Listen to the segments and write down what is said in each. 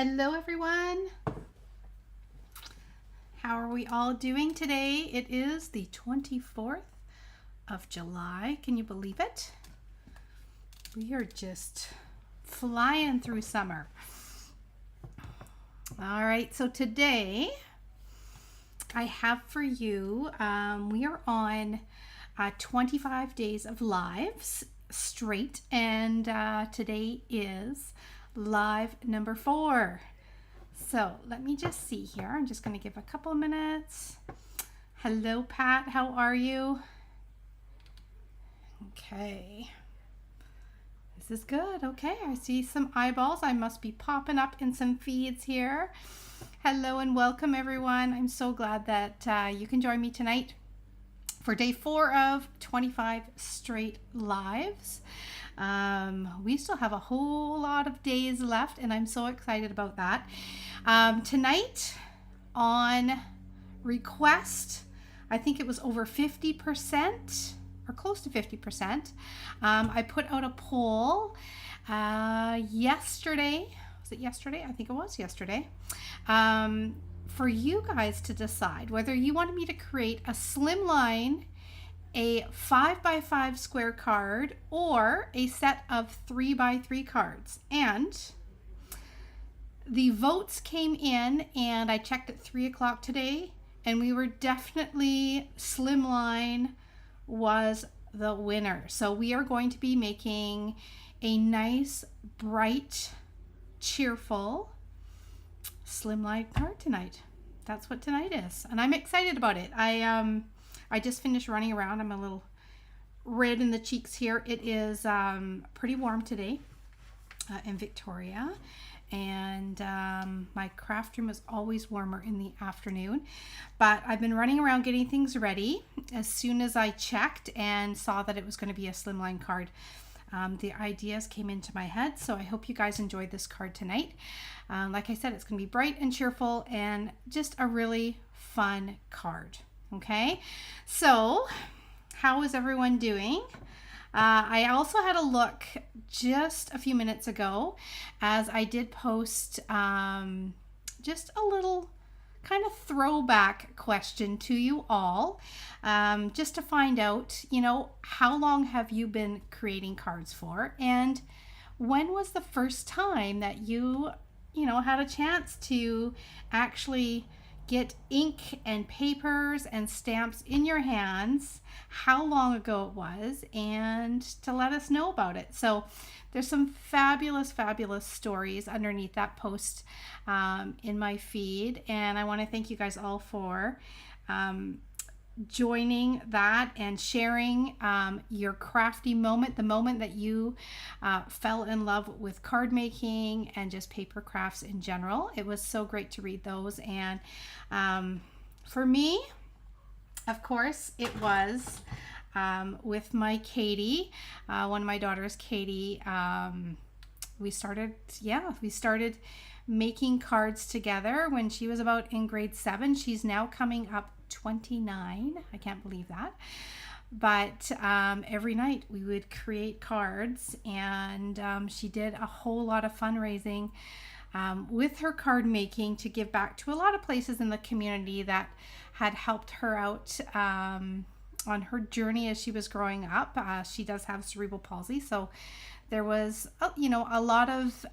Hello everyone. How are we all doing today? It is the 24th of July. Can you believe it? We are just flying through summer. All right, so today I have for you, we are on 25 days of lives straight, and today is live number 4. So let me just see here. I'm just going to give a couple of minutes. Hello, Pat. How are you? Okay. This is good. Okay, I see some eyeballs. I must be popping up in some feeds here. Hello and welcome, everyone. I'm so glad that you can join me tonight for day 4 of 25 straight lives. We still have a whole lot of days left, and I'm so excited about that. Tonight, on request, I think it was over 50%, or close to 50%. I put out a poll yesterday. Was it yesterday? I think it was yesterday. For you guys to decide whether you wanted me to create a Slimline, a 5x5 square card, or a set of 3x3 cards. And the votes came in, and I checked at 3 o'clock today, and we were definitely, Slimline was the winner. So we are going to be making a nice, bright, cheerful Slimline card tonight. That's what tonight is, and I'm excited about it. I just finished running around. I'm a little red in the cheeks here. It is pretty warm today in Victoria, and my craft room is always warmer in the afternoon. But I've been running around getting things ready. As soon as I checked and saw that it was going to be a Slimline card, the ideas came into my head. So I hope you guys enjoyed this card tonight. Like I said, it's going to be bright and cheerful and just a really fun card. Okay, so how is everyone doing? I also had a look just a few minutes ago, as I did post just a little kind of throwback question to you all, just to find out, how long have you been creating cards for, and when was the first time that you had a chance to actually get ink and papers and stamps in your hands, how long ago it was, and to let us know about it. So there's some fabulous stories underneath that post in my feed, and I want to thank you guys all for joining that and sharing your crafty moment, the moment that you fell in love with card making and just paper crafts in general. It was so great to read those, and for me, of course, it was with my Katie, one of my daughters, Katie. We started making cards together when she was about in grade 7. She's now coming up 29. I can't believe that. But every night we would create cards, and she did a whole lot of fundraising with her card making to give back to a lot of places in the community that had helped her out on her journey as she was growing up. She does have cerebral palsy, so there was a lot of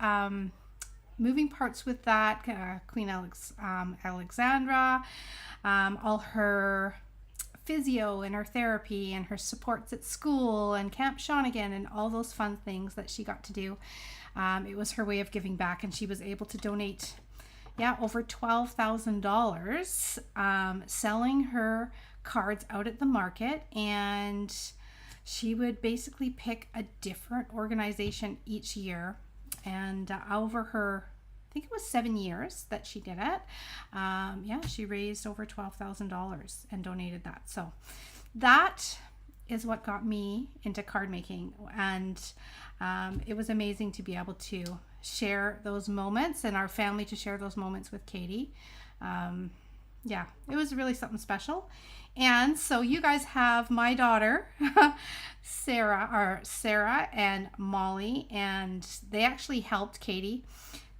moving parts with that. Queen Alexandra, all her physio and her therapy and her supports at school and Camp Shawnigan and all those fun things that she got to do. It was her way of giving back, and she was able to donate over $12,000 selling her cards out at the market, and she would basically pick a different organization each year, and over her, I think it was 7 years that she did it, she raised over $12,000 and donated that. So that is what got me into card making, and it was amazing to be able to share those moments, and our family to share those moments with Katie. It was really something special. And so you guys have my daughter Sarah and Molly, and they actually helped Katie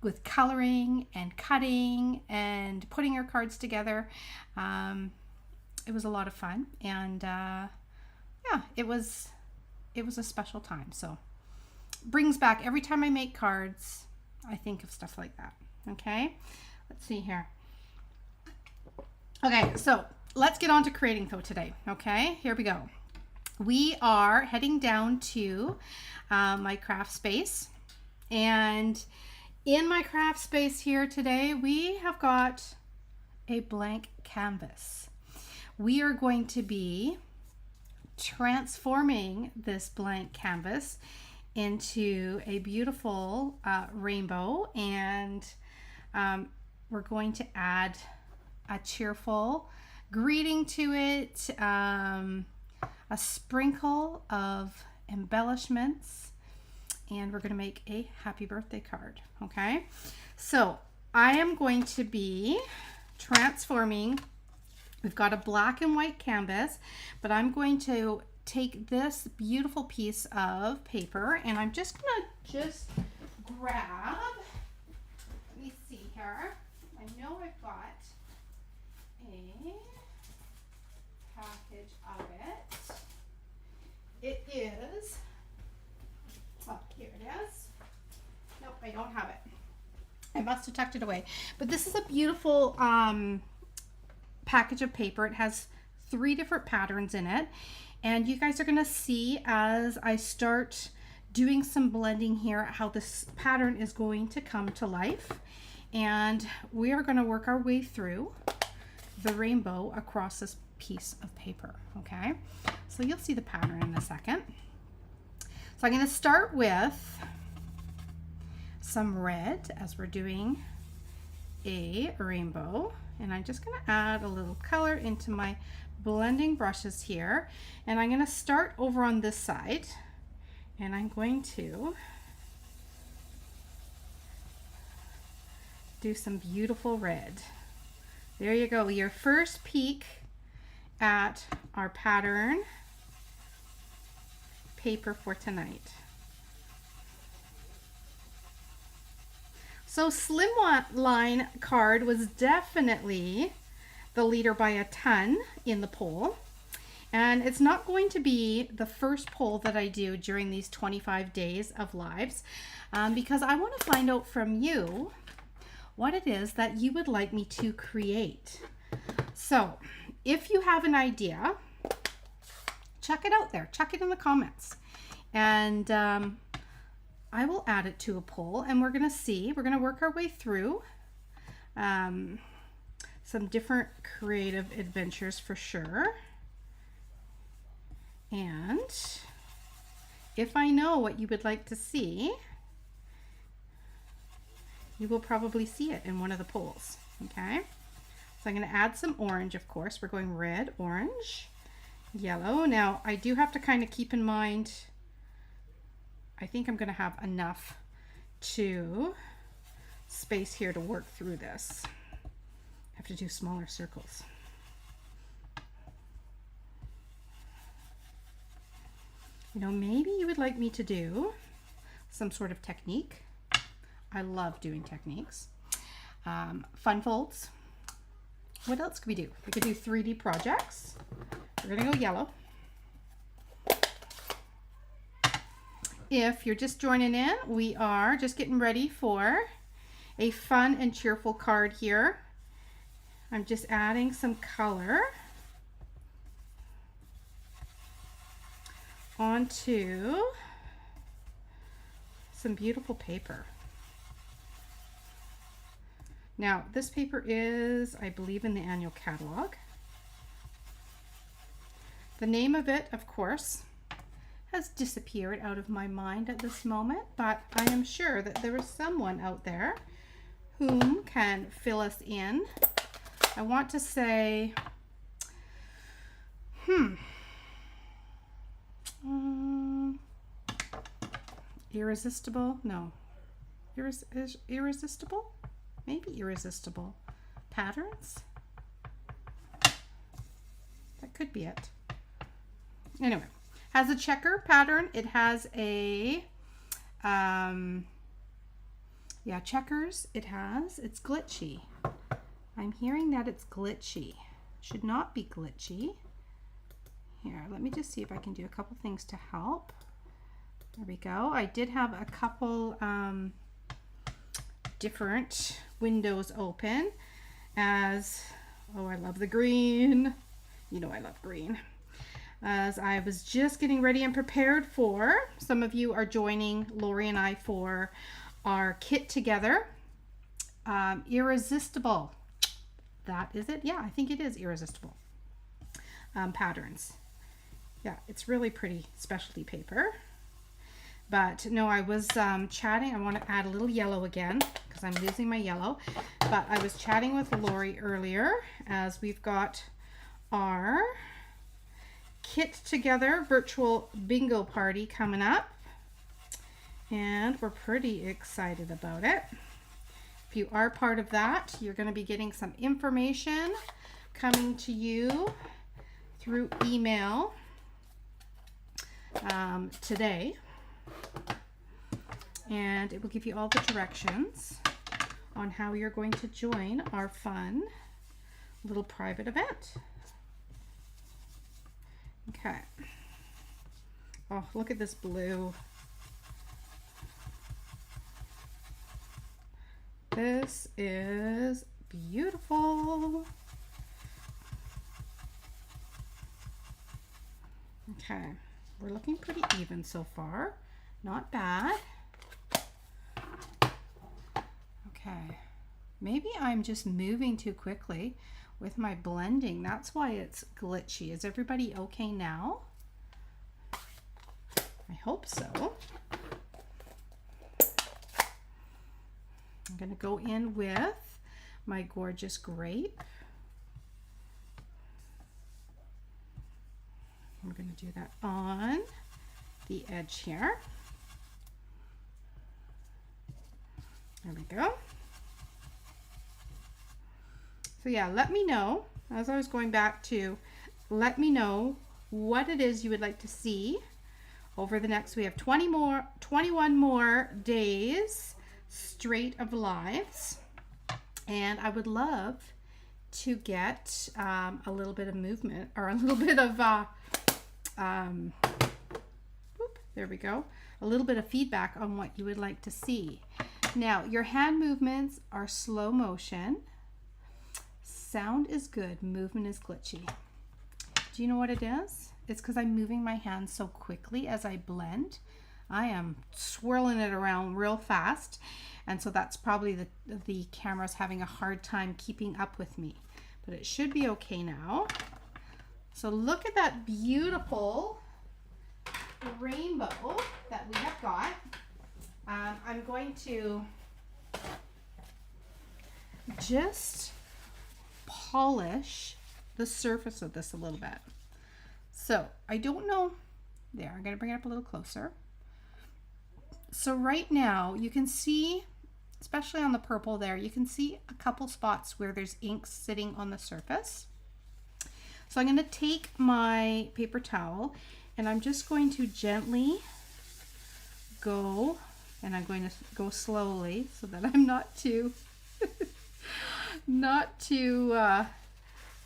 with coloring and cutting and putting our cards together. It was a lot of fun, and yeah, it was a special time. So brings back every time I make cards, I think of stuff like that. Okay, let's see here. Okay, so let's get on to creating though today. Okay, here we go. We are heading down to my craft space, and in my craft space here today, we have got a blank canvas. We are going to be transforming this blank canvas into a beautiful rainbow, and we're going to add a cheerful greeting to it, a sprinkle of embellishments, and we're going to make a happy birthday card. Okay, so I am going to be transforming. We've got a black and white canvas, but I'm going to take this beautiful piece of paper, and I'm just going to grab, let me see here. I know I've got a package of it. It is, oh, here it is. Nope, I don't have it. I must have tucked it away. But this is a beautiful package of paper. It has 3 different patterns in it, and you guys are going to see as I start doing some blending here how this pattern is going to come to life, and we are going to work our way through the rainbow across this piece of paper. Okay, so you'll see the pattern in a second. So I'm going to start with some red as we're doing a rainbow, and I'm just going to add a little color into my blending brushes here, and I'm going to start over on this side, and I'm going to do some beautiful red. There you go, your first peek at our pattern paper for tonight. So Slimline card was definitely the leader by a ton in the poll, and it's not going to be the first poll that I do during these 25 days of lives, because I want to find out from you what it is that you would like me to create. So if you have an idea, chuck it out there, chuck it in the comments, and I will add it to a poll, and we're going to work our way through some different creative adventures for sure. And if I know what you would like to see, you will probably see it in one of the polls. Okay, so I'm going to add some orange. Of course, we're going red, orange, yellow. Now I do have to kind of keep in mind, I think I'm going to have enough to space here to work through this. I have to do smaller circles. You know, maybe you would like me to do some sort of technique. I love doing techniques. Fun folds. What else could we do? We could do 3D projects. We're going to go yellow. If you're just joining in, we are just getting ready for a fun and cheerful card here. I'm just adding some color onto some beautiful paper. Now, this paper is, I believe, in the annual catalog. The name of it, of course, has disappeared out of my mind at this moment, but I am sure that there is someone out there whom can fill us in. I want to say, irresistible? No. Irresistible? Maybe irresistible. Patterns? That could be it. Anyway, has a checker pattern. It has a Yeah, checkers it has. It's glitchy. I'm hearing that it's glitchy. Should not be glitchy. Here, let me just see if I can do a couple things to help. There we go. I did have a couple different windows open as, oh, I love the green. You know I love green. As I was just getting ready and prepared for, some of you are joining Lori and I for our kit together. Irresistible. That is it? Yeah, I think it is irresistible. Patterns. Yeah, it's really pretty specialty paper. But no, I was chatting. I want to add a little yellow again because I'm losing my yellow. But I was chatting with Lori earlier as we've got our kit together virtual bingo party coming up. And we're pretty excited about it. If you are part of that, you're going to be getting some information coming to you through email today. And it will give you all the directions on how you're going to join our fun little private event. Okay. Oh, look at this blue. This is beautiful. Okay, we're looking pretty even so far. Not bad. Okay, maybe I'm just moving too quickly with my blending. That's why it's glitchy. Is everybody okay now? I hope so. I'm going to go in with my gorgeous grape. I'm going to do that on the edge here. There we go. So yeah, let me know, as I was going back to, let me know what it is you would like to see over the next, we have 21 more days straight of lives, and I would love to get a little bit of movement or a little bit of there we go, a little bit of feedback on what you would like to see. Now your hand movements are slow motion, sound is good, movement is glitchy. Do you know what it is? It's because I'm moving my hands so quickly as I blend. I am swirling it around real fast, and so that's probably the camera's having a hard time keeping up with me, but it should be okay now. So look at that beautiful rainbow that we have got. I'm going to just polish the surface of this a little bit. So I don't know, there, I'm going to bring it up a little closer. So right now you can see, especially on the purple there, you can see a couple spots where there's ink sitting on the surface. So I'm going to take my paper towel and I'm just going to gently go, and I'm going to go slowly so that I'm not too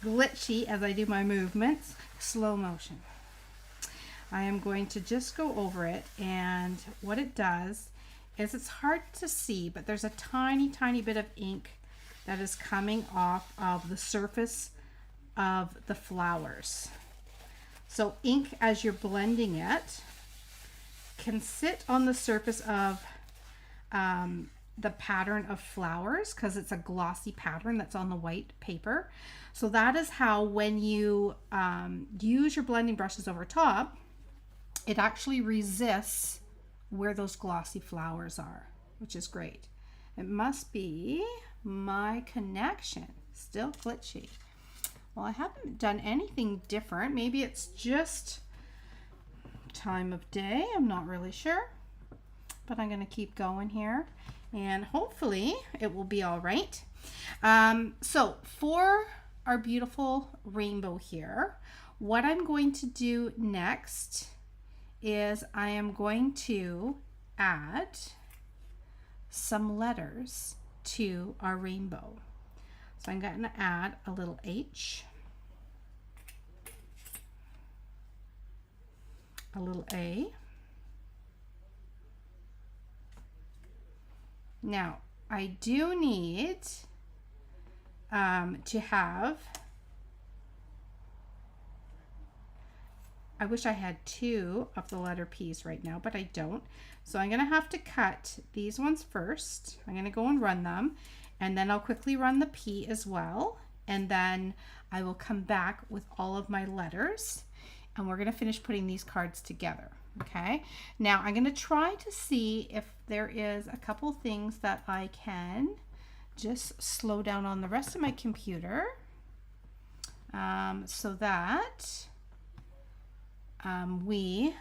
glitchy as I do my movements. Slow motion. I am going to just go over it, and what it does is, it's hard to see, but there's a tiny bit of ink that is coming off of the surface of the flowers. So ink, as you're blending it, can sit on the surface of the pattern of flowers because it's a glossy pattern that's on the white paper. So that is how, when you use your blending brushes over top, it actually resists where those glossy flowers are, which is great. It must be my connection, still glitchy. Well, I haven't done anything different. Maybe it's just time of day. I'm not really sure, but I'm going to keep going here and hopefully it will be all right. So for our beautiful rainbow here, what I'm going to do next is I am going to add some letters to our rainbow. So I'm going to add a little H, a little A. Now, I do need to have, I wish I had 2 of the letter P's right now, but I don't. So I'm going to have to cut these ones first. I'm going to go and run them, and then I'll quickly run the P as well. And then I will come back with all of my letters, and we're going to finish putting these cards together. Okay, now I'm going to try to see if there is a couple things that I can just slow down on the rest of my computer so that we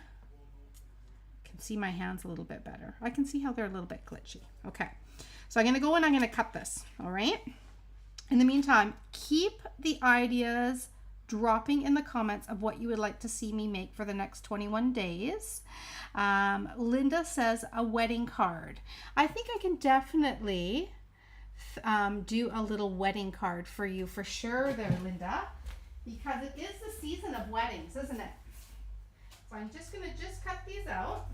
can see my hands a little bit better. I can see how they're a little bit glitchy. Okay, so I'm going to go and I'm going to cut this. All right. In the meantime, keep the ideas dropping in the comments of what you would like to see me make for the next 21 days. Linda says a wedding card. I think I can definitely do a little wedding card for you for sure there, Linda, because it is the season of weddings, isn't it? So I'm just going to just cut these out.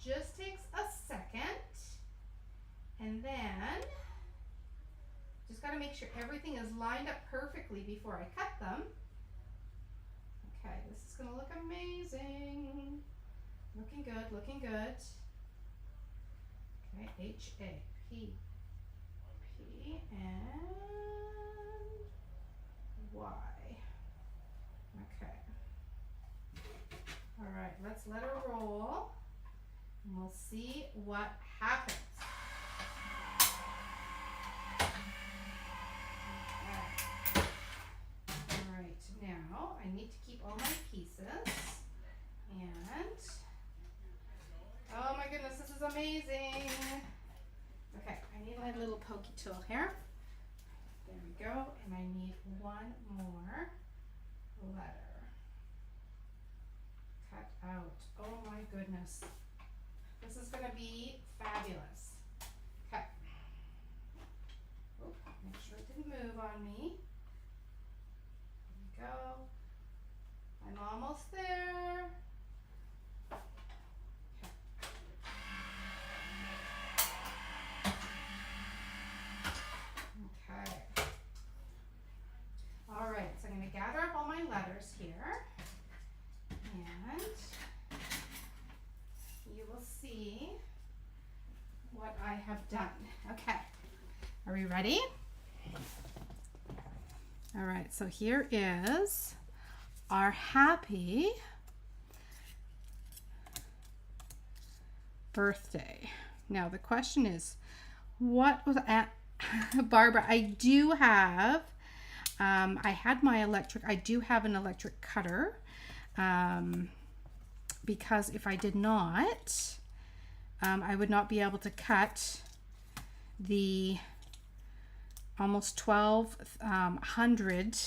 Just takes a second. And then just got to make sure everything is lined up perfectly before I cut them. Okay, this is going to look amazing. Looking good, looking good. Okay, H-A, P, and Y. Okay. All right, let's let her roll, and we'll see what happens. Now I need to keep all my pieces, and oh my goodness, this is amazing. Okay, I need my little pokey tool here. There we go, and I need one more letter cut out. Oh my goodness, this is going to be fabulous. Okay, oh, make sure it didn't move on me. Go. I'm almost there. Okay. All right, so I'm going to gather up all my letters here, and you will see what I have done. Okay, are we ready? All right, so here is our happy birthday. Now the question is, what was at Barbara? I do have, I had my electric, I do have an electric cutter, because if I did not, I would not be able to cut the almost 1,200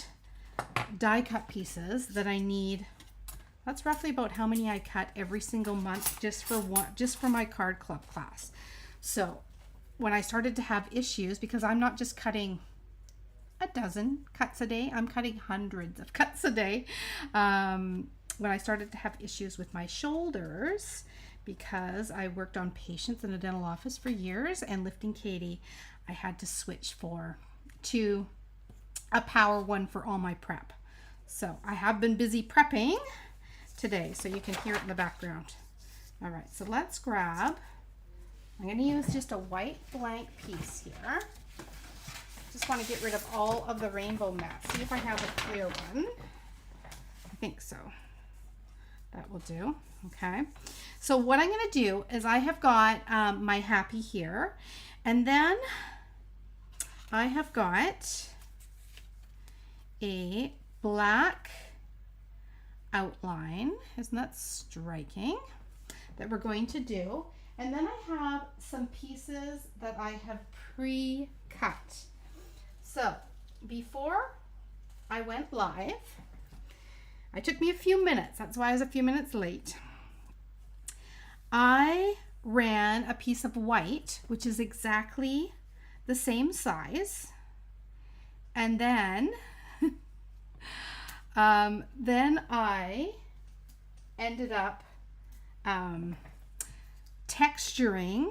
die cut pieces that I need. That's roughly about how many I cut every single month just for my card club class. So when I started to have issues, because I'm not just cutting a dozen cuts a day, I'm cutting hundreds of cuts a day. When I started to have issues with my shoulders, because I worked on patients in a dental office for years and lifting Katie, I had to switch to a power one for all my prep. So I have been busy prepping today, so you can hear it in the background. All right, so let's grab, I'm going to use just a white blank piece here. Just want to get rid of all of the rainbow mats. See if I have a clear one. I think so. That will do. Okay. So what I'm going to do is I have got my happy here, and then I have got a black outline. Isn't that striking? That we're going to do. And then I have some pieces that I have pre-cut. So before I went live, it took me a few minutes. That's why I was a few minutes late. I ran a piece of white, which is exactly the same size. And then, then I ended up texturing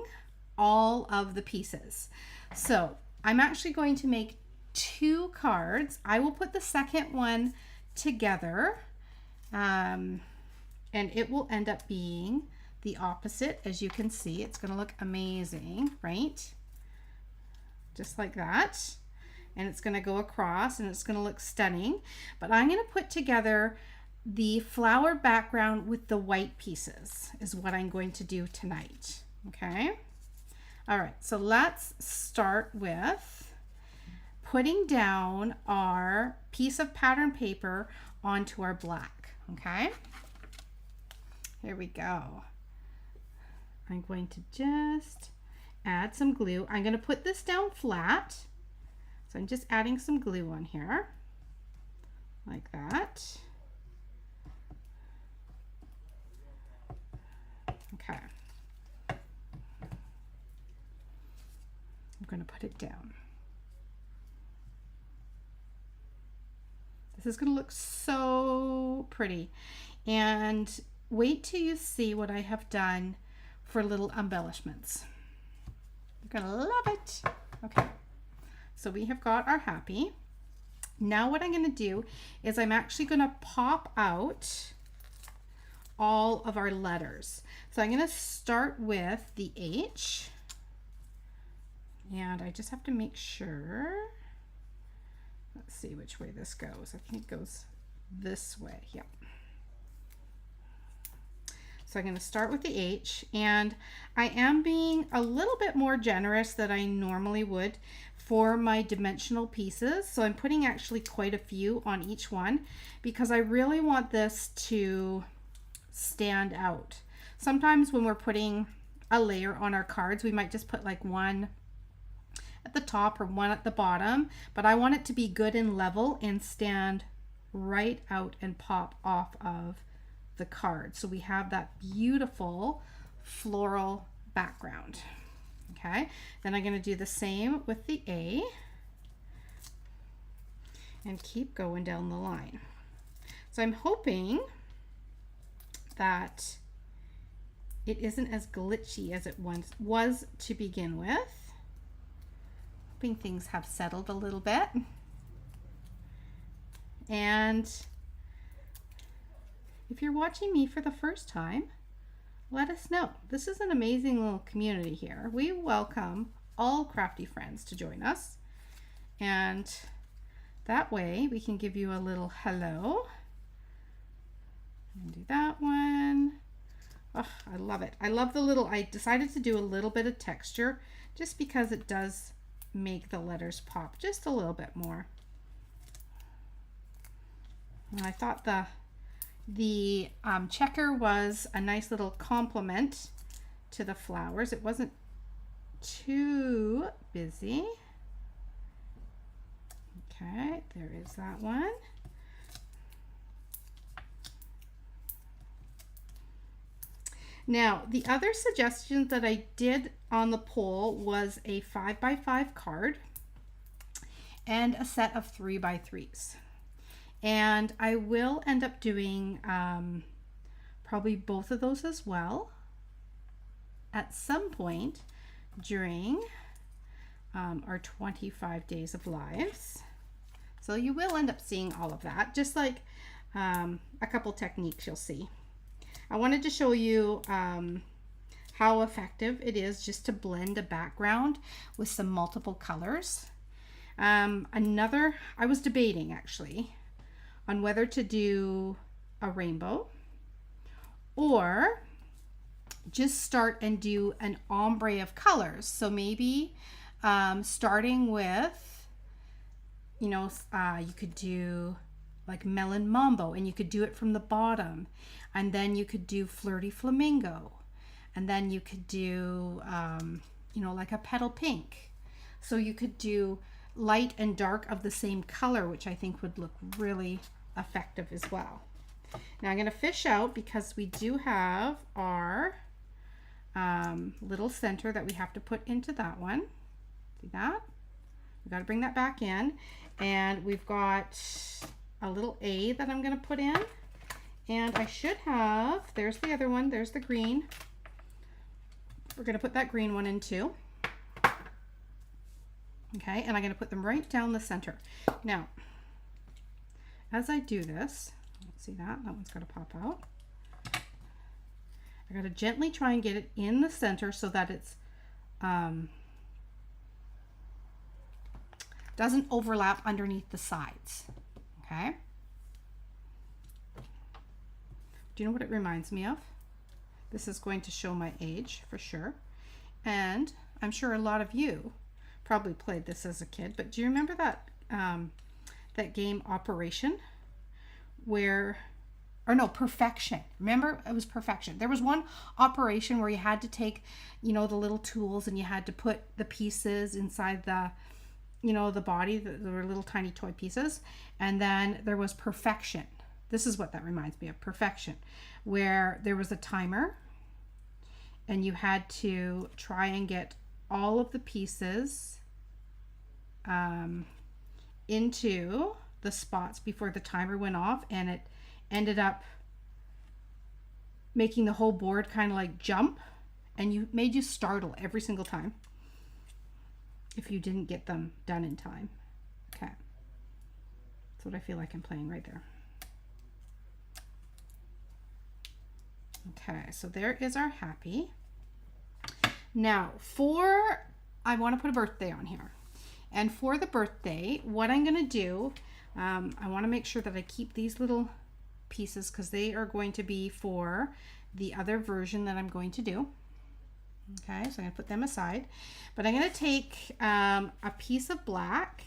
all of the pieces. So I'm actually going to make 2 cards. I will put the second one together, and it will end up being the opposite. As you can see, it's going to look amazing, right? Just like that. And it's going to go across and it's going to look stunning. But I'm going to put together the flower background with the white pieces is what I'm going to do tonight. Okay. All right. So let's start with putting down our piece of pattern paper onto our black. Okay. Here we go. I'm going to just add some glue. I'm going to put this down flat. So I'm just adding some glue on here, like that. Okay. I'm going to put it down. This is going to look so pretty. And wait till you see what I have done for little embellishments. You're going to love it. Okay. So we have got our happy. Now what I'm going to do is I'm actually going to pop out all of our letters. So I'm going to start with the H. And I just have to make sure. Let's see which way this goes. I think it goes this way. Yep. So I'm going to start with the H, and I am being a little bit more generous than I normally would for my dimensional pieces. So I'm putting actually quite a few on each one because I really want this to stand out. Sometimes when we're putting a layer on our cards, we might just put like one at the top or one at the bottom, but I want it to be good and level and stand right out and pop off of the card. So we have that beautiful floral background. Okay, then I'm going to do the same with the A and keep going down the line. So I'm hoping that it isn't as glitchy as it once was to begin with. Hoping things have settled a little bit. And if you're watching me for the first time, let us know. This is an amazing little community here. We welcome all crafty friends to join us. And that way we can give you a little hello. And do that one. Oh, I love it. I love the little, I decided to do a little bit of texture just because it does make the letters pop just a little bit more. And I thought the checker was a nice little complement to the flowers. It wasn't too busy. Okay, there is that one. Now, the other suggestion that I did on the poll was a 5x5 card and a set of 3x3s. And I will end up doing probably both of those as well at some point during our 25 days of lives. So you will end up seeing all of that, just like a couple techniques you'll see. I wanted to show you how effective it is just to blend a background with some multiple colors. I was debating actually on whether to do a rainbow or just start and do an ombre of colors. So maybe starting with, you could do like Melon Mambo, and you could do it from the bottom, and then you could do Flirty Flamingo, and then you could do like a Petal Pink. So you could do light and dark of the same color, which I think would look really effective as well. Now I'm going to fish out because we do have our little center that we have to put into that one. See that? We got to bring that back in, and we've got a little A that I'm going to put in, and I should have, there's the other one, there's the green. We're going to put that green one in too. Okay, and I'm going to put them right down the center. Now, as I do this, see that one's got to pop out. I got to gently try and get it in the center so that it's doesn't overlap underneath the sides. Okay. Do you know what it reminds me of? This is going to show my age for sure. And I'm sure a lot of you probably played this as a kid, but do you remember that that game Operation? Where, or no, Perfection. Remember, it was Perfection. There was one operation where you had to take, you know, the little tools and you had to put the pieces inside the, you know, the body. There were little tiny toy pieces. And then there was Perfection. This is what that reminds me of, Perfection, where there was a timer and you had to try and get all of the pieces into the spots before the timer went off, and it ended up making the whole board kind of like jump, and made you startle every single time if you didn't get them done in time. Okay, that's what I feel like I'm playing right there. Okay, so there is our happy. Now I want to put a birthday on here, and for the birthday, what I'm going to do, I want to make sure that I keep these little pieces because they are going to be for the other version that I'm going to do. Okay, so I'm going to put them aside, but I'm going to take a piece of black,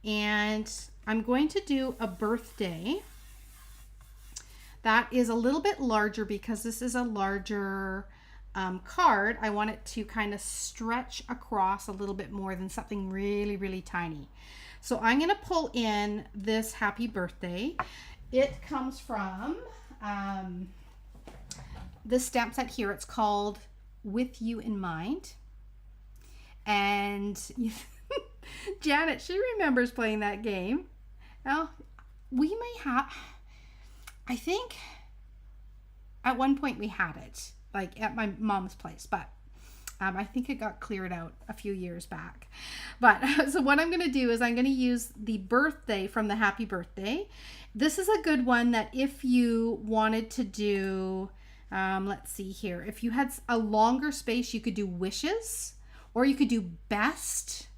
and I'm going to do a birthday that is a little bit larger because this is a larger card. I want it to kind of stretch across a little bit more than something really, really tiny. So I'm going to pull in this happy birthday. It comes from this stamp set here. It's called With You in Mind. And Janet, she remembers playing that game. Now, we may have, I think at one point we had it, like at my mom's place, but I think it got cleared out a few years back. But so what I'm going to do is I'm going to use the birthday from the happy birthday. This is a good one that if you wanted to do, let's see here, if you had a longer space, you could do wishes, or you could do best.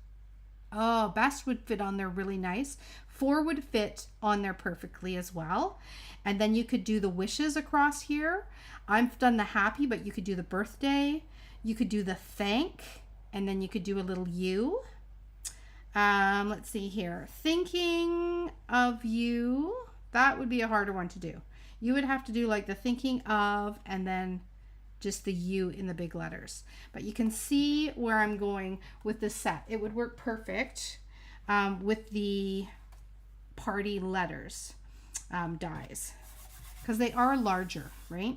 Oh, best would fit on there really nice. 4 would fit on there perfectly as well. And then you could do the wishes across here. I've done the happy, but you could do the birthday. You could do the thank, and then you could do a little you. Let's see here. Thinking of you. That would be a harder one to do. You would have to do like the thinking of, and then just the you in the big letters. But you can see where I'm going with this set. It would work perfect with the party letters dies, because they are larger, right?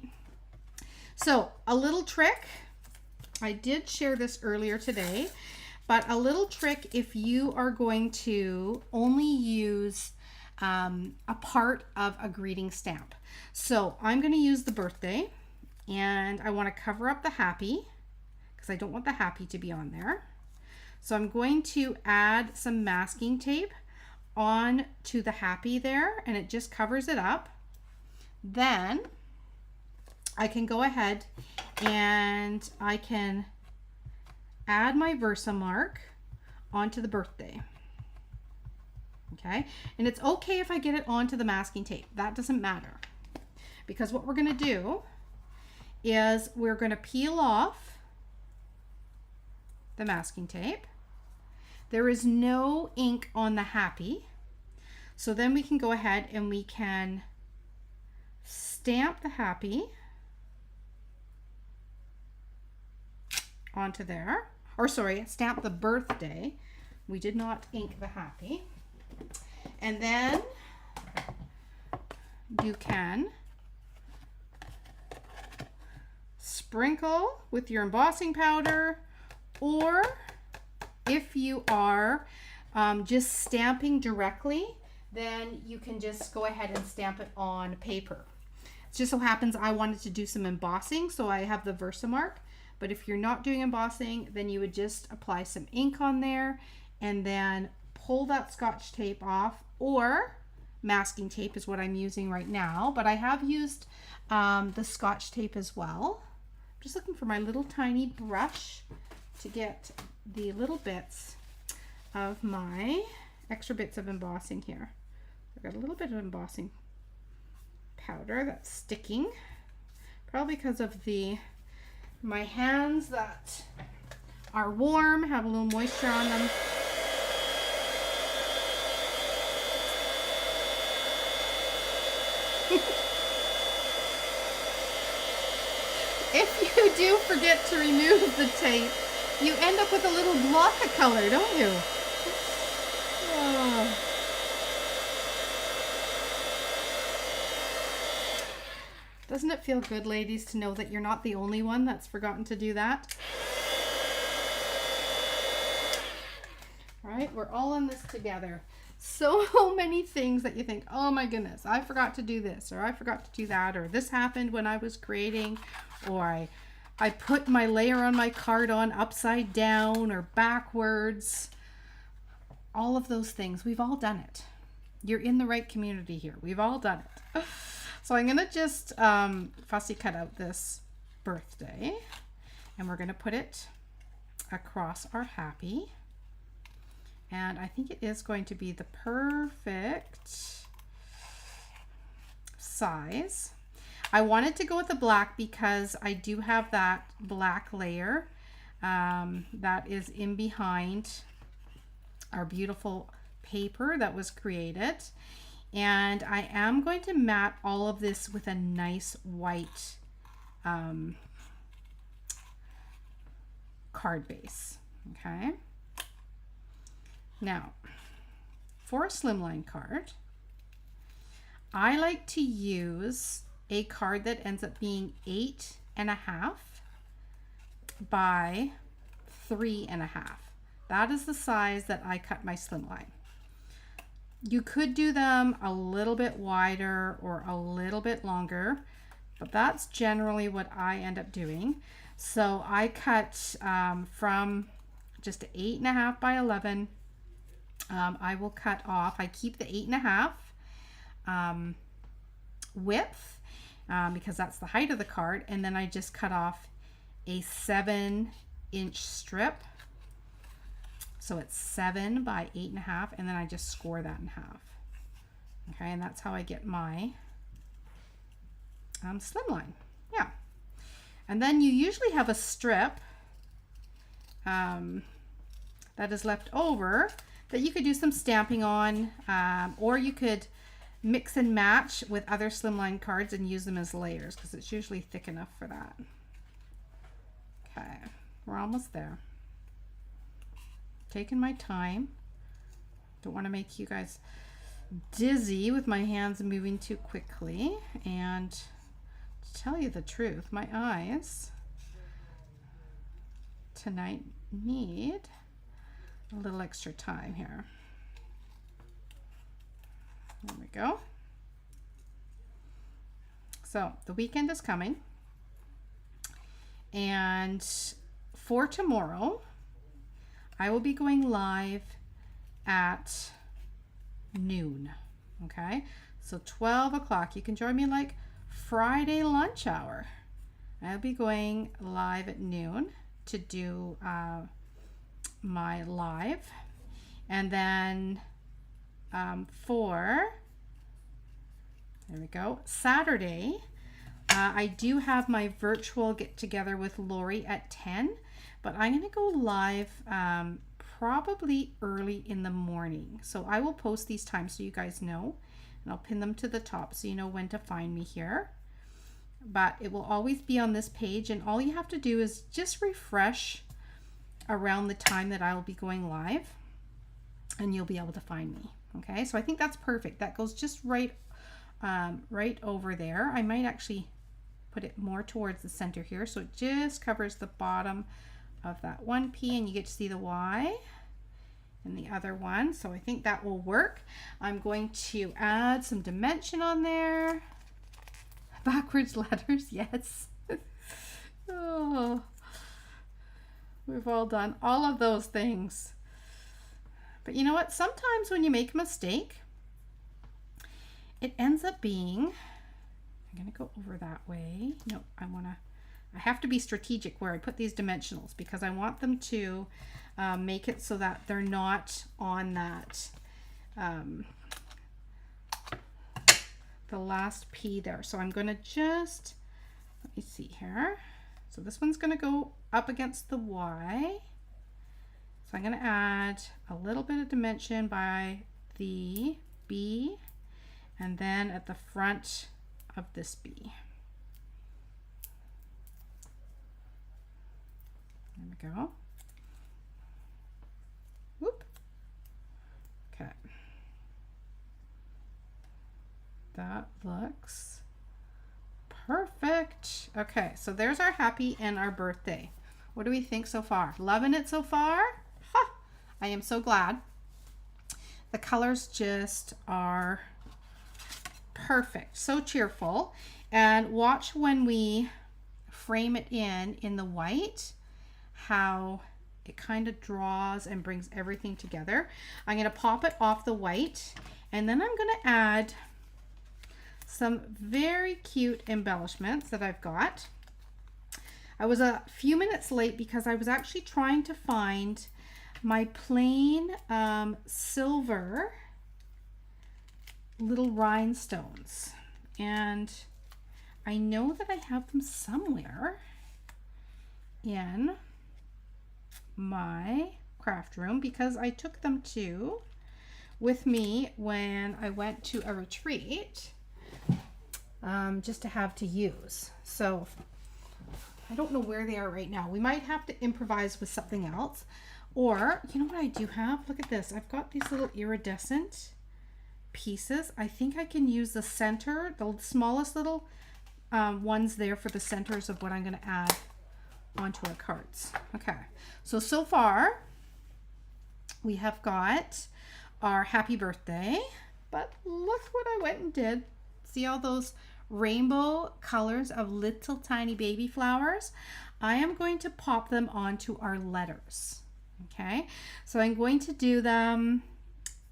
So a little trick, I did share this earlier today, but a little trick if you are going to only use a part of a greeting stamp. So I'm going to use the birthday, and I want to cover up the happy because I don't want the happy to be on there. So I'm going to add some masking tape on to the happy there, and it just covers it up. Then I can go ahead and I can add my Versamark onto the birthday. Okay, and it's okay if I get it onto the masking tape. That doesn't matter, because what we're going to do is we're going to peel off the masking tape. There is no ink on the happy, so then we can go ahead and we can stamp the happy onto there, or sorry, stamp the birthday. We did not ink the happy. And then you can sprinkle with your embossing powder, or if you are just stamping directly, then you can just go ahead and stamp it on paper. It just so happens I wanted to do some embossing, so I have the Versamark. But if you're not doing embossing, then you would just apply some ink on there and then pull that Scotch tape off, or masking tape is what I'm using right now. But I have used the Scotch tape as well. I'm just looking for my little tiny brush to get the little bits of my extra bits of embossing here. I've got a little bit of embossing powder that's sticking, probably because of my hands that are warm, have a little moisture on them. If you do forget to remove the tape, you end up with a little block of color, don't you? Oh. Doesn't it feel good, ladies, to know that you're not the only one that's forgotten to do that? All right, we're all in this together. So many things that you think, oh my goodness, I forgot to do this, or I forgot to do that, or this happened when I was creating, or I put my layer on my card on upside down or backwards. All of those things, we've all done it. You're in the right community here. We've all done it. So I'm going to just fussy cut out this birthday, and we're going to put it across our happy. And I think it is going to be the perfect size. I wanted to go with the black because I do have that black layer that is in behind our beautiful paper that was created. And I am going to mat all of this with a nice white card base. Okay. Now, for a slimline card, I like to use a card that ends up being 8.5 by 3.5. That is the size that I cut my slimline. You could do them a little bit wider or a little bit longer, but that's generally what I end up doing. So I cut from just 8.5 by 11. I will cut off, I keep the 8.5 width because that's the height of the card, and then I just cut off a 7-inch strip. So it's 7 by 8.5, and then I just score that in half. Okay, and that's how I get my slimline. Yeah. And then you usually have a strip that is left over that you could do some stamping on, or you could mix and match with other slimline cards and use them as layers, because it's usually thick enough for that. Okay, we're almost there. Taking my time. Don't want to make you guys dizzy with my hands moving too quickly. And to tell you the truth, my eyes tonight need a little extra time here. There we go. So the weekend is coming, and for tomorrow I will be going live at noon. Okay, so 12 o'clock. You can join me like Friday lunch hour. I'll be going live at noon to do my live, and then for there we go, Saturday I do have my virtual get together with Lori at 10, but I'm going to go live probably early in the morning. So I will post these times so you guys know, and I'll pin them to the top so you know when to find me here. But it will always be on this page, and all you have to do is just refresh around the time that I will be going live, and you'll be able to find me. Okay, so I think that's perfect. That goes just right over there. I might actually put it more towards the center here, so it just covers the bottom of that one P, and you get to see the Y in the other one. So I think that will work. I'm going to add some dimension on there. Backwards letters, yes. Oh, we've all done all of those things. But you know what? Sometimes when you make a mistake, it ends up being, I'm going to go over that way. No, I have to be strategic where I put these dimensionals because I want them to make it so that they're not on that, the last P there. So I'm going to just, let me see here. So this one's going to go up against the Y. So I'm going to add a little bit of dimension by the B and then at the front of this B. There we go. Whoop. Okay. That looks perfect. Okay, so there's our happy and our birthday. What do we think so far? Loving it so far? Ha! I am so glad. The colors just are perfect. So cheerful. And watch when we frame it in the white, how it kind of draws and brings everything together. I'm going to pop it off the white, and then I'm going to add some very cute embellishments that I've got. I was a few minutes late because I was actually trying to find my plain silver little rhinestones, and I know that I have them somewhere in my craft room because I took them with me when I went to a retreat, just to have to use. So I don't know where they are right now. We might have to improvise with something else, or you know what I do have? Look at this. I've got these little iridescent pieces. I think I can use the center, the smallest little ones there for the centers of what I'm going to add onto our cards. Okay, so far we have got our happy birthday, but look what I went and did. See all those rainbow colors of little tiny baby flowers? I am going to pop them onto our letters. Okay, so I'm going to do them,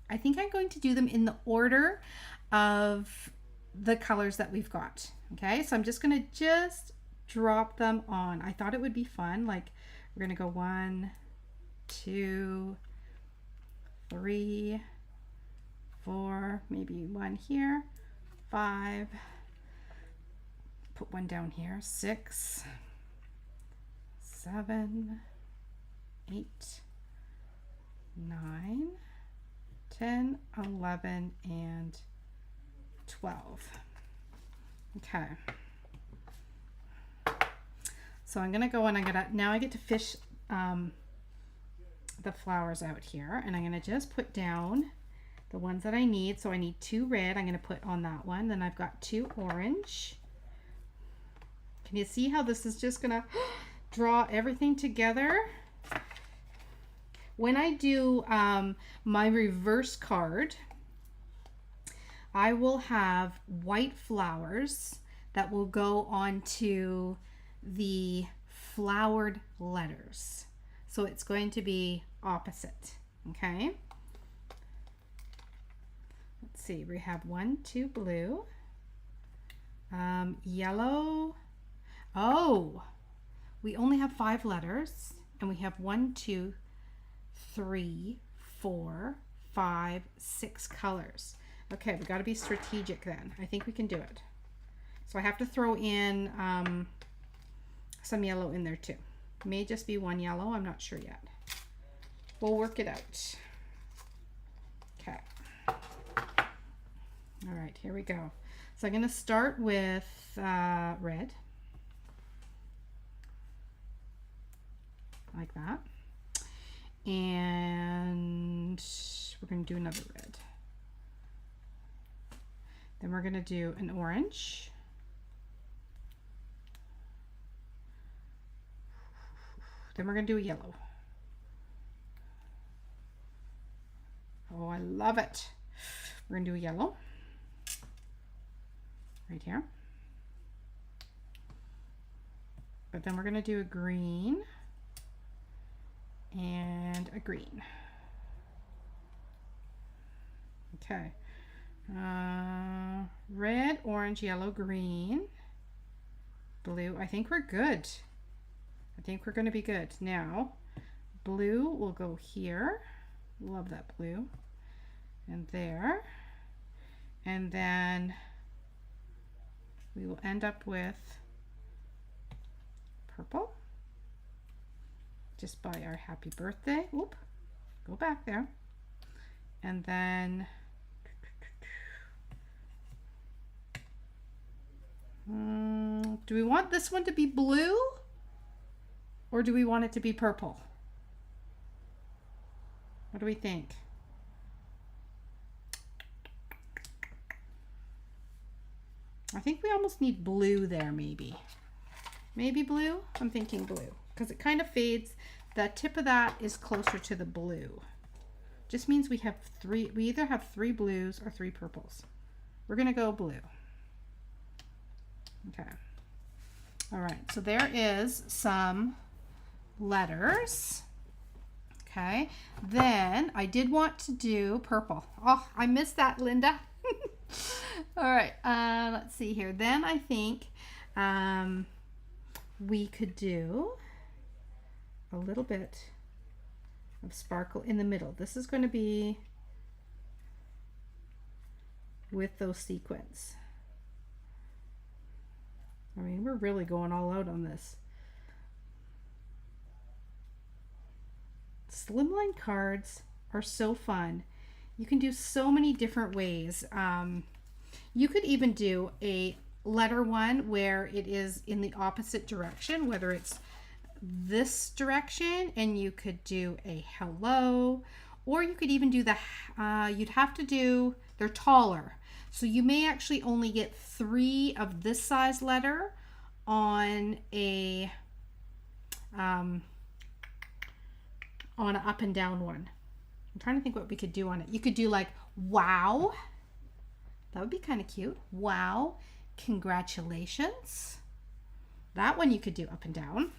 I think I'm going to do them in the order of the colors that we've got. Okay, so I'm just going to drop them on. I thought it would be fun. Like, we're going to go 1, 2, 3, 4, maybe one here, 5, put one down here, 6, 7, 8, 9, 10, 11, and 12. Okay. So I'm gonna go and now I get to fish the flowers out here, and I'm gonna just put down the ones that I need. So I need 2 red, I'm gonna put on that one. Then I've got 2 orange. Can you see how this is just gonna draw everything together? When I do my reverse card, I will have white flowers that will go onto the flowered letters. So it's going to be opposite, okay? Let's see, we have 1, 2 blue, yellow. Oh, we only have 5 letters, and we have 1, 2, 3, 4, 5, 6 colors. Okay, we got to be strategic then. I think we can do it. So I have to throw in some yellow in there too. May just be 1 yellow, I'm not sure yet. We'll work it out. Okay. All right, here we go. So I'm going to start with red. Like that. And we're going to do another red. Then we're going to do an orange. Then we're going to do a yellow. Oh, I love it. We're going to do a yellow right here. But then we're going to do a green and a green. Okay. Red, orange, yellow, green, blue. I think we're good. I think we're going to be good. Now, blue will go here. Love that blue. And there. And then we will end up with purple. Just by our happy birthday. Whoop. Go back there. And then do we want this one to be blue or do we want it to be purple? What do we think? I think we almost need blue there, maybe. Maybe blue? I'm thinking blue because it kind of fades. The tip of that is closer to the blue. Just means we have three, we either have 3 blues or 3 purples. We're going to go blue. Okay. All right. So there is some letters. Okay. Then I did want to do purple. Oh, I missed that, Linda. All right. Let's see here. Then I think we could do a little bit of sparkle in the middle. This is going to be with those sequins. I mean, we're really going all out on this. Slimline cards are so fun. You can do so many different ways. You could even do a letter one where it is in the opposite direction, whether it's this direction, and you could do a hello, or you could even do the, you'd have to do, they're taller. So you may actually only get 3 of this size letter on a on an up and down one. I'm trying to think what we could do on it. You could do like, wow. That would be kind of cute. Wow. Congratulations. That one you could do up and down.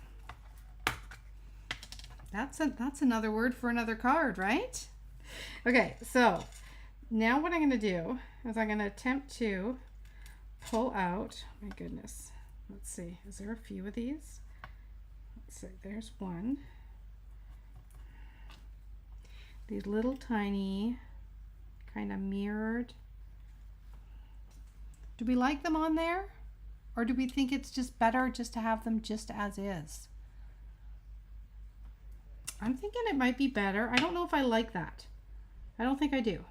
That's another word for another card, right? Okay, so now what I'm going to do is I'm going to attempt to pull out, my goodness, let's see, is there a few of these? Let's see, there's one. These little tiny, kind of mirrored. Do we like them on there? Or do we think it's just better just to have them just as is? I'm thinking it might be better. I don't know if I like that. I don't think I do.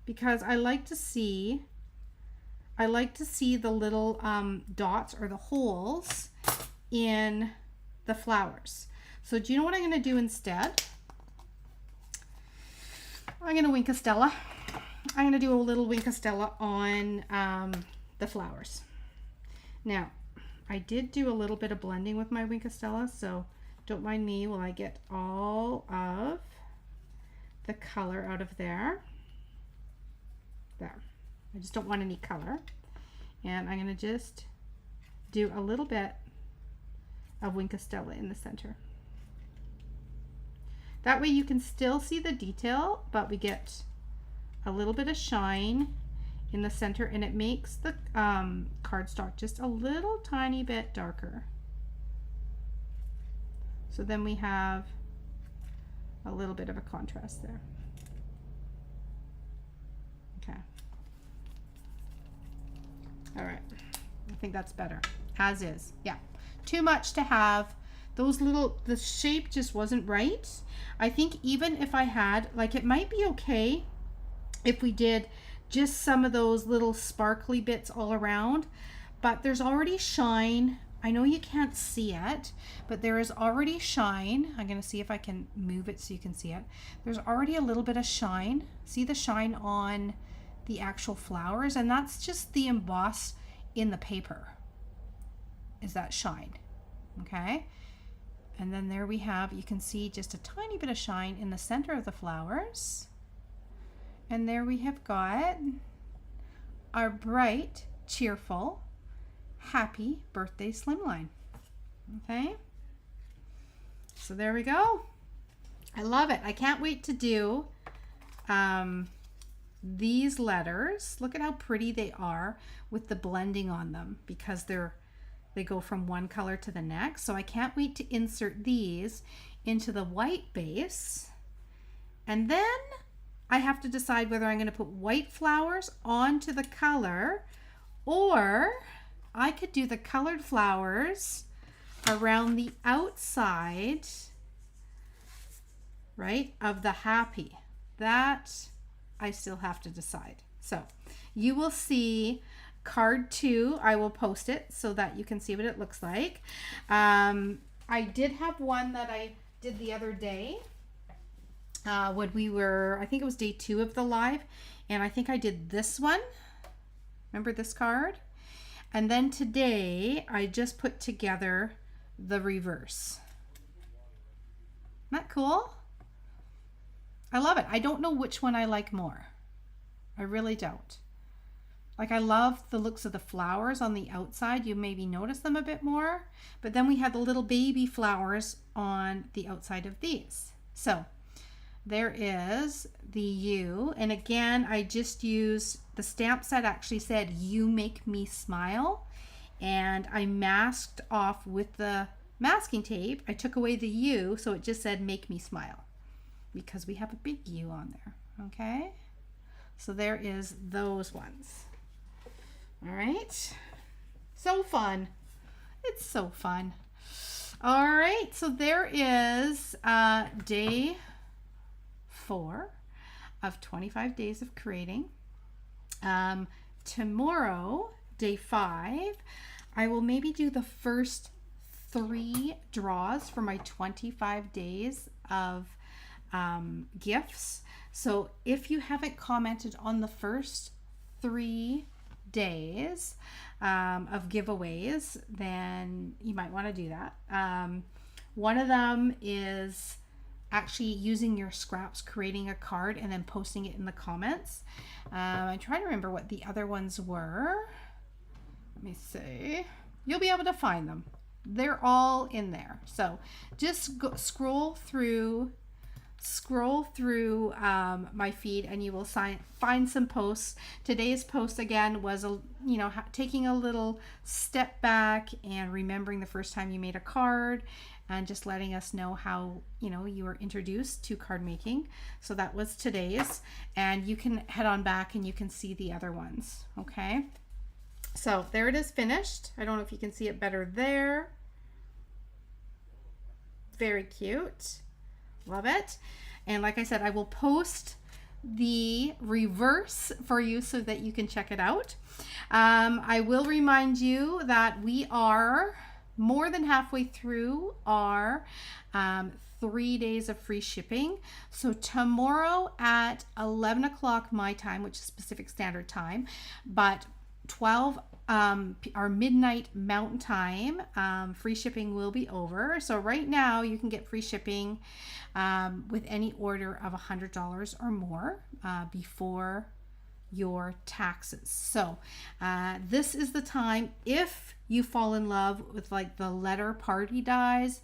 Because I like to see the little dots or the holes in the flowers. So do you know what I'm going to do instead? I'm going to Wink a Stella. I'm going to do a little Wink a Stella on the flowers. Now, I did do a little bit of blending with my Wink a Stella, so don't mind me while I get all of the color out of there. There. I just don't want any color. And I'm going to just do a little bit of Wink a Stella in the center. That way you can still see the detail, but we get a little bit of shine in the center, and it makes the cardstock just a little tiny bit darker. So then we have a little bit of a contrast there. Okay. All right. I think that's better. As is. Yeah. Too much to have those little, the shape just wasn't right. I think even if I had, like, it might be okay if we did just some of those little sparkly bits all around, but there's already shine. I know you can't see it, but there is already shine. I'm going to see if I can move it so you can see it. There's already a little bit of shine. See the shine on the actual flowers, and that's just the emboss in the paper is that shine. Okay. And then there we have, you can see just a tiny bit of shine in the center of the flowers. And there we have got our bright, cheerful, happy birthday Slimline. Okay, so there we go. I love it. I can't wait to do these letters. Look at how pretty they are with the blending on them, because they go from one color to the next. So I can't wait to insert these into the white base, and then I have to decide whether I'm going to put white flowers onto the color, or I could do the colored flowers around the outside, right, of the happy. That I still have to decide. So you will see card 2. I will post it so that you can see what it looks like. I did have one that I did the other day when we were, I think it was day 2 of the live, and I think I did this one. Remember this card? And then today I just put together the reverse. Isn't that cool? I love it. I don't know which one I like more. I really don't. Like, I love the looks of the flowers on the outside. You maybe notice them a bit more, but then we have the little baby flowers on the outside of these. So there is the U, and again, I just used the stamp set actually said, "You make me smile," and I masked off with the masking tape. I took away the U, so it just said, "Make me smile," because we have a big U on there. Okay, so there is those ones. All right, so fun. It's so fun. All right, so there is day 4 of 25 days of creating. Tomorrow, day 5, I will maybe do the first 3 draws for my 25 days of gifts. So if you haven't commented on the first 3 days of giveaways, then you might want to do that. One of them is actually using your scraps, creating a card, and then posting it in the comments. I'm trying to remember what the other ones were. Let me see. You'll be able to find them. They're all in there. So just go, scroll through my feed, and you will find some posts. Today's post again was taking a little step back and remembering the first time you made a card, and just letting us know how you were introduced to card making. So that was today's, and you can head on back and you can see the other ones. Okay, so there it is, finished. I don't know if you can see it better there. Very cute. Love it. And like I said, I will post the reverse for you so that you can check it out. I will remind you that we are more than halfway through our 3 days of free shipping. So tomorrow at 11 o'clock my time, which is Pacific Standard Time, but 12 our midnight Mountain Time, free shipping will be over. So right now you can get free shipping with any order of $100 or more before your taxes. So this is the time, if you fall in love with like the letter party dies,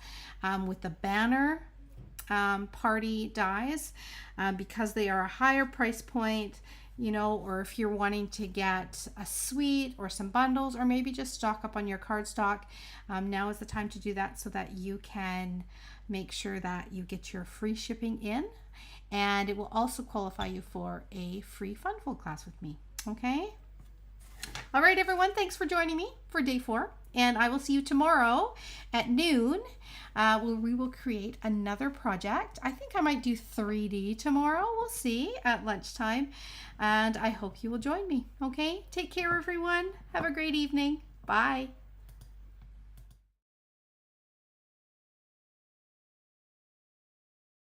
with the banner party dies, because they are a higher price point, or if you're wanting to get a suite or some bundles, or maybe just stock up on your card stock, now is the time to do that so that you can make sure that you get your free shipping in, and it will also qualify you for a free Funfold class with me. Okay? All right, everyone, thanks for joining me for day 4, and I will see you tomorrow at noon, where we will create another project. I think I might do 3D tomorrow. We'll see at lunchtime, and I hope you will join me. Okay? Take care, everyone. Have a great evening. Bye.